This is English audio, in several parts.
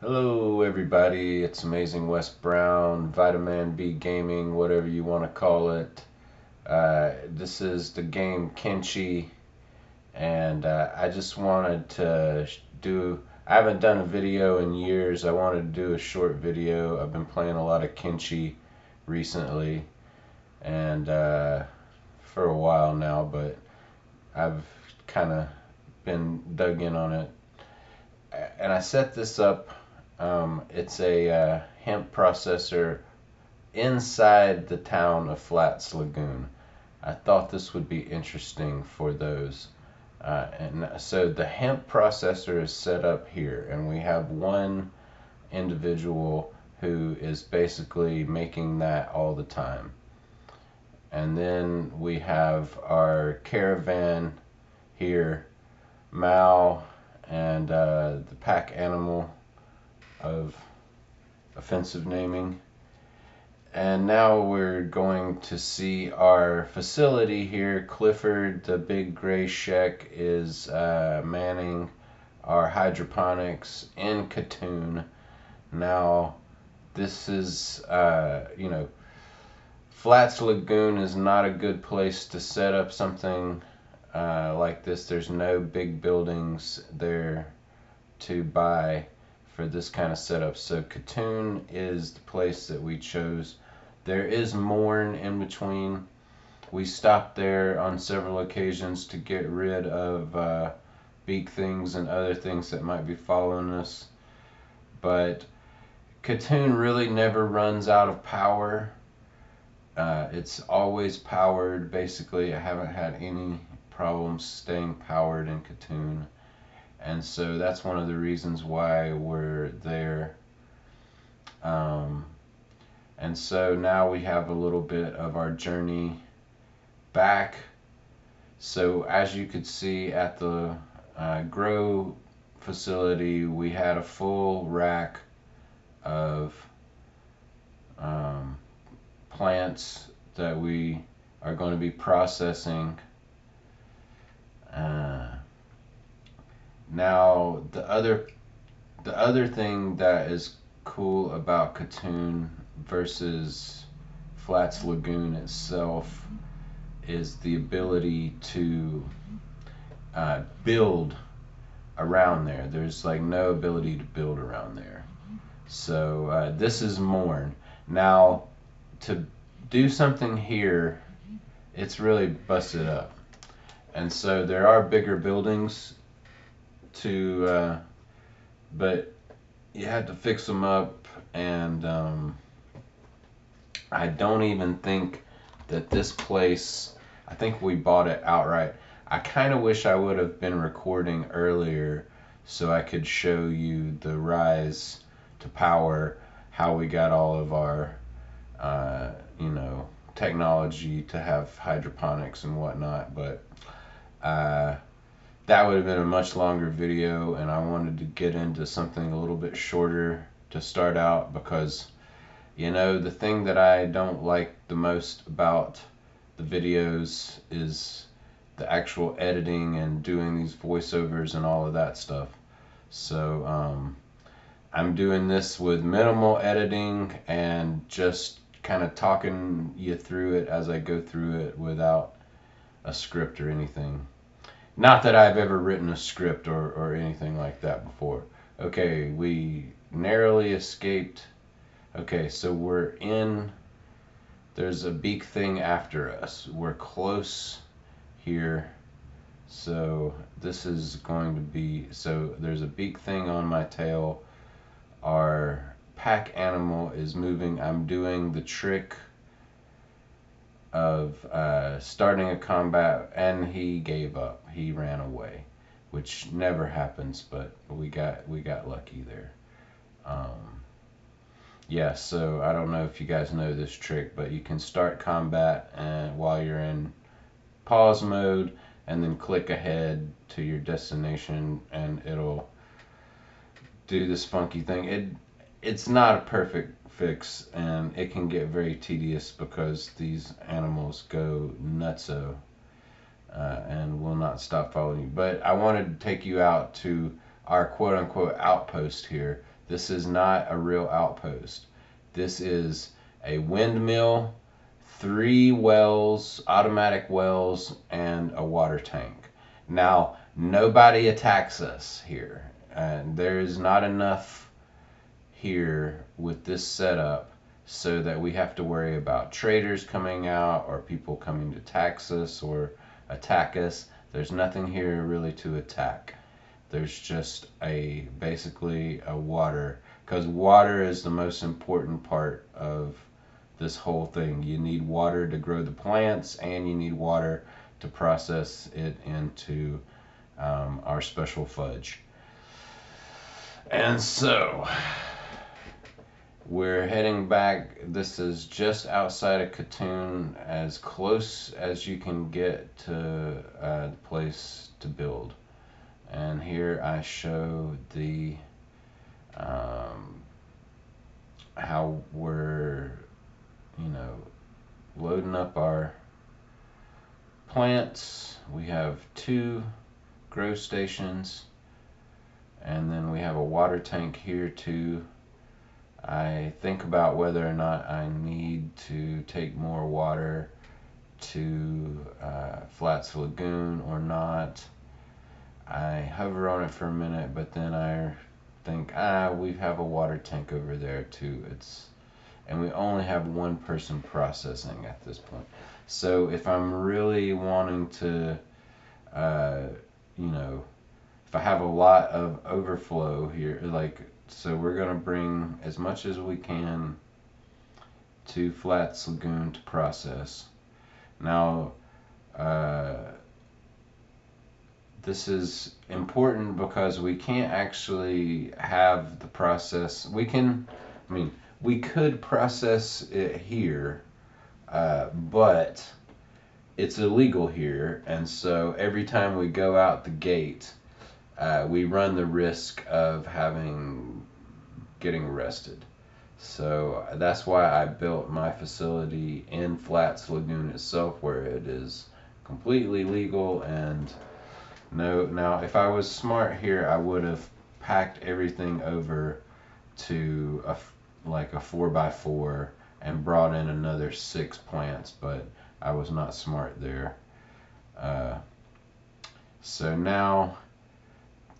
Hello everybody, it's Amazing West Brown, Vitamin B Gaming, whatever you want to call it. This is the game Kenshi, and I just wanted to I haven't done a video in years. I wanted to do a short video. I've been playing a lot of Kenshi recently, and for a while now, but I've kind of been dug in on it. And I set this up. It's a hemp processor inside the town of Flats Lagoon. I thought this would be interesting for those. And so the hemp processor is set up here, and we have one individual who is basically making that all the time. And then we have our caravan here, Mao, and the pack animal of offensive naming. And now we're going to see our facility here. Clifford, the big gray Sheck, is manning our hydroponics in Catun. Now, this is, Flats Lagoon is not a good place to set up something like this. There's no big buildings there to buy for this kind of setup. So Catun is the place that we chose. There is Morn in between. We stopped there on several occasions to get rid of beak things and other things that might be following us. But Catun really never runs out of power. It's always powered, basically. I haven't had any problems staying powered in Catun. And so that's one of the reasons why we're there. And so now we have a little bit of our journey back. So as you could see at the grow facility, we had a full rack of plants that we are going to be processing. Now the other thing that is cool about Catun versus Flats Lagoon itself is the ability to build around there. There's like no ability to build around there. So this is Morn. Now to do something here, it's really busted up. And so there are bigger buildings to, but you had to fix them up, and I don't even think that this place, I think we bought it outright. I kind of wish I would have been recording earlier so I could show you the rise to power, how we got all of our, technology to have hydroponics and whatnot, but that would have been a much longer video, and I wanted to get into something a little bit shorter to start out because, the thing that I don't like the most about the videos is the actual editing and doing these voiceovers and all of that stuff. So I'm doing this with minimal editing and just kind of talking you through it as I go through it without a script or anything. Not that I've ever written a script or anything like that before. Okay, we narrowly escaped. Okay, so there's a beak thing after us. We're close here. So this is going to be, so there's a beak thing on my tail. Our pack animal is moving. I'm doing the trick of starting a combat, and he gave up. He ran away, which never happens, but we got lucky there. Yeah, so I don't know if you guys know this trick, but you can start combat and while you're in pause mode, and then click ahead to your destination, and it'll do this funky thing. It's not a perfect fix, and it can get very tedious because these animals go nutso and will not stop following you. But I wanted to take you out to our quote-unquote outpost here. This is not a real outpost. This is a windmill, 3 wells, automatic wells, and a water tank. Now, nobody attacks us here, and there is not enough here with this setup so that we have to worry about traders coming out or people coming to tax us or attack us. There's nothing here really to attack. There's just basically a water, because water is the most important part of this whole thing. You need water to grow the plants, and you need water to process it into our special fudge. And so we're heading back. This is just outside of Catun, as close as you can get to the place to build. And here I show the how we're, loading up our plants. We have 2 grow stations, and then we have a water tank here too. I think about whether or not I need to take more water to Flats Lagoon or not. I hover on it for a minute, but then I think, we have a water tank over there too. And we only have 1 person processing at this point. So if I'm really wanting to, if I have a lot of overflow here, so we're gonna bring as much as we can to Flats Lagoon to process. Now, this is important because we can't actually have the process. We could process it here, but it's illegal here, and so every time we go out the gate, we run the risk of getting arrested. So that's why I built my facility in Flats Lagoon itself, where it is completely legal. And now if I was smart here, I would have packed everything over to a 4x4 and brought in another 6 plants, but I was not smart there. So now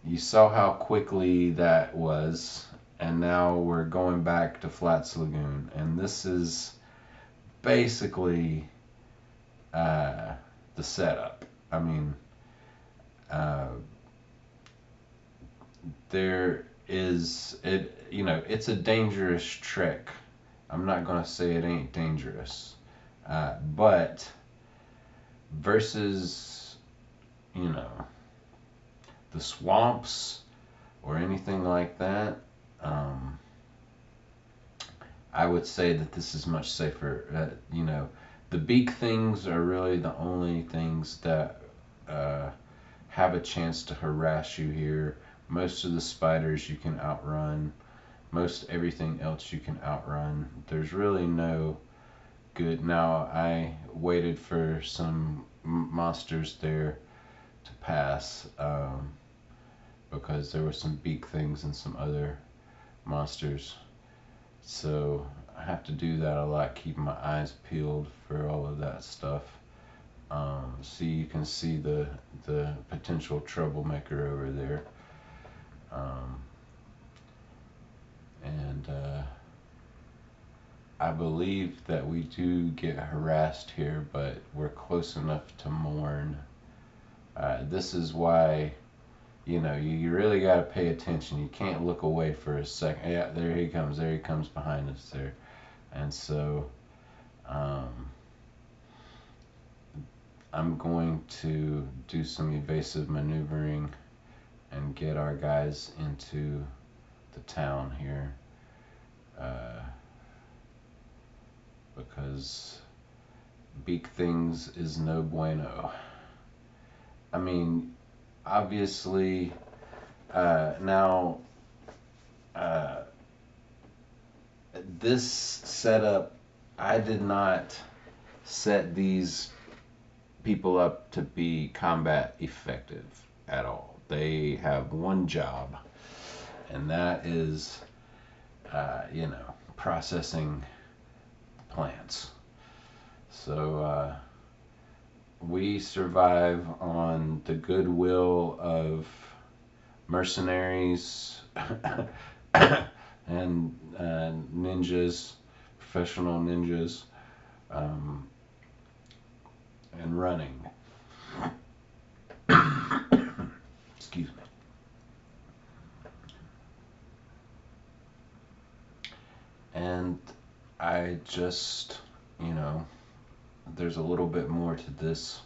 you saw how quickly that was, and now we're going back to Flats Lagoon, and this is basically the setup. It's a dangerous trek. I'm not gonna say it ain't dangerous, but versus the swamps or anything like that, I would say that this is much safer. The big things are really the only things that have a chance to harass you here. Most of the spiders you can outrun. Most everything else you can outrun. There's really no good. Now, I waited for some monsters there to pass, because there were some beak things and some other monsters. So I have to do that a lot, keep my eyes peeled for all of that stuff. So you can see the potential troublemaker over there. And I believe that we do get harassed here, but we're close enough to mourn. This is why, you really got to pay attention. You can't look away for a second. Yeah, there he comes behind us there. And so I'm going to do some evasive maneuvering and get our guys into the town here, because beak things is no bueno. Obviously, now this setup, I did not set these people up to be combat effective at all. They have one job, and that is processing plants. So we survive on the goodwill of mercenaries and ninjas, professional ninjas, um, and running. Excuse me. And I just, there's a little bit more to this.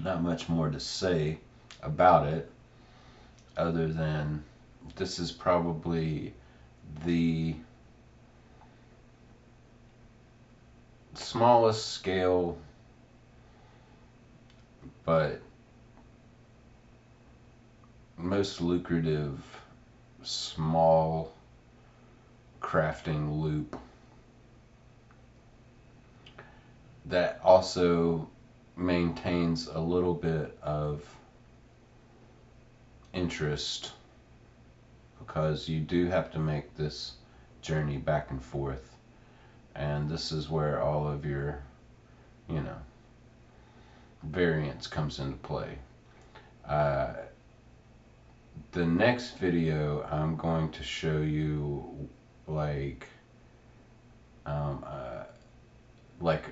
Not much more to say about it other than this is probably the smallest scale but most lucrative small crafting loop that also maintains a little bit of interest, because you do have to make this journey back and forth, and this is where all of your variance comes into play. uh, the next video I'm going to show you like um, uh, like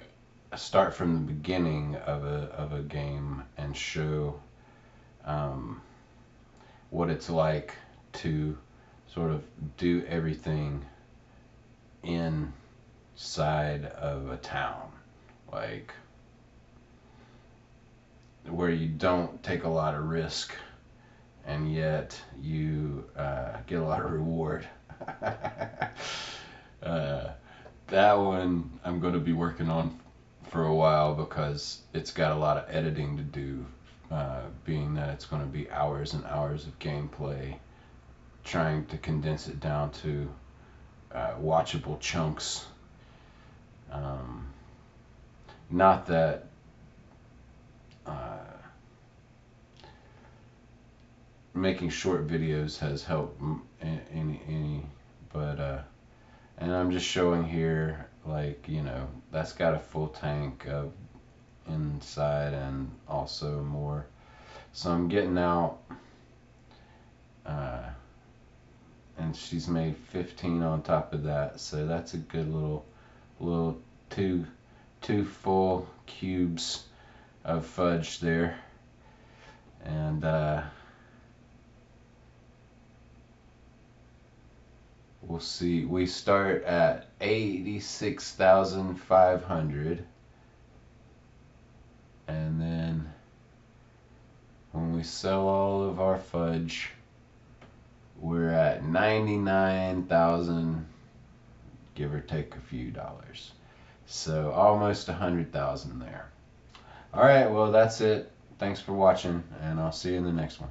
start from the beginning of a game and show what it's like to sort of do everything inside of a town, like where you don't take a lot of risk and yet you get a lot of reward. uh, that one I'm going to be working on for a while because it's got a lot of editing to do, being that it's going to be hours and hours of gameplay, trying to condense it down to watchable chunks. Not that making short videos has helped any, but and I'm just showing here, like, that's got a full tank of inside and also more. So I'm getting out, and she's made 15 on top of that, so that's a good little two full cubes of fudge there. And we'll see. We start at 86,500, and then when we sell all of our fudge, we're at 99,000, give or take a few dollars. So almost 100,000 there. All right, well, that's it. Thanks for watching, and I'll see you in the next one.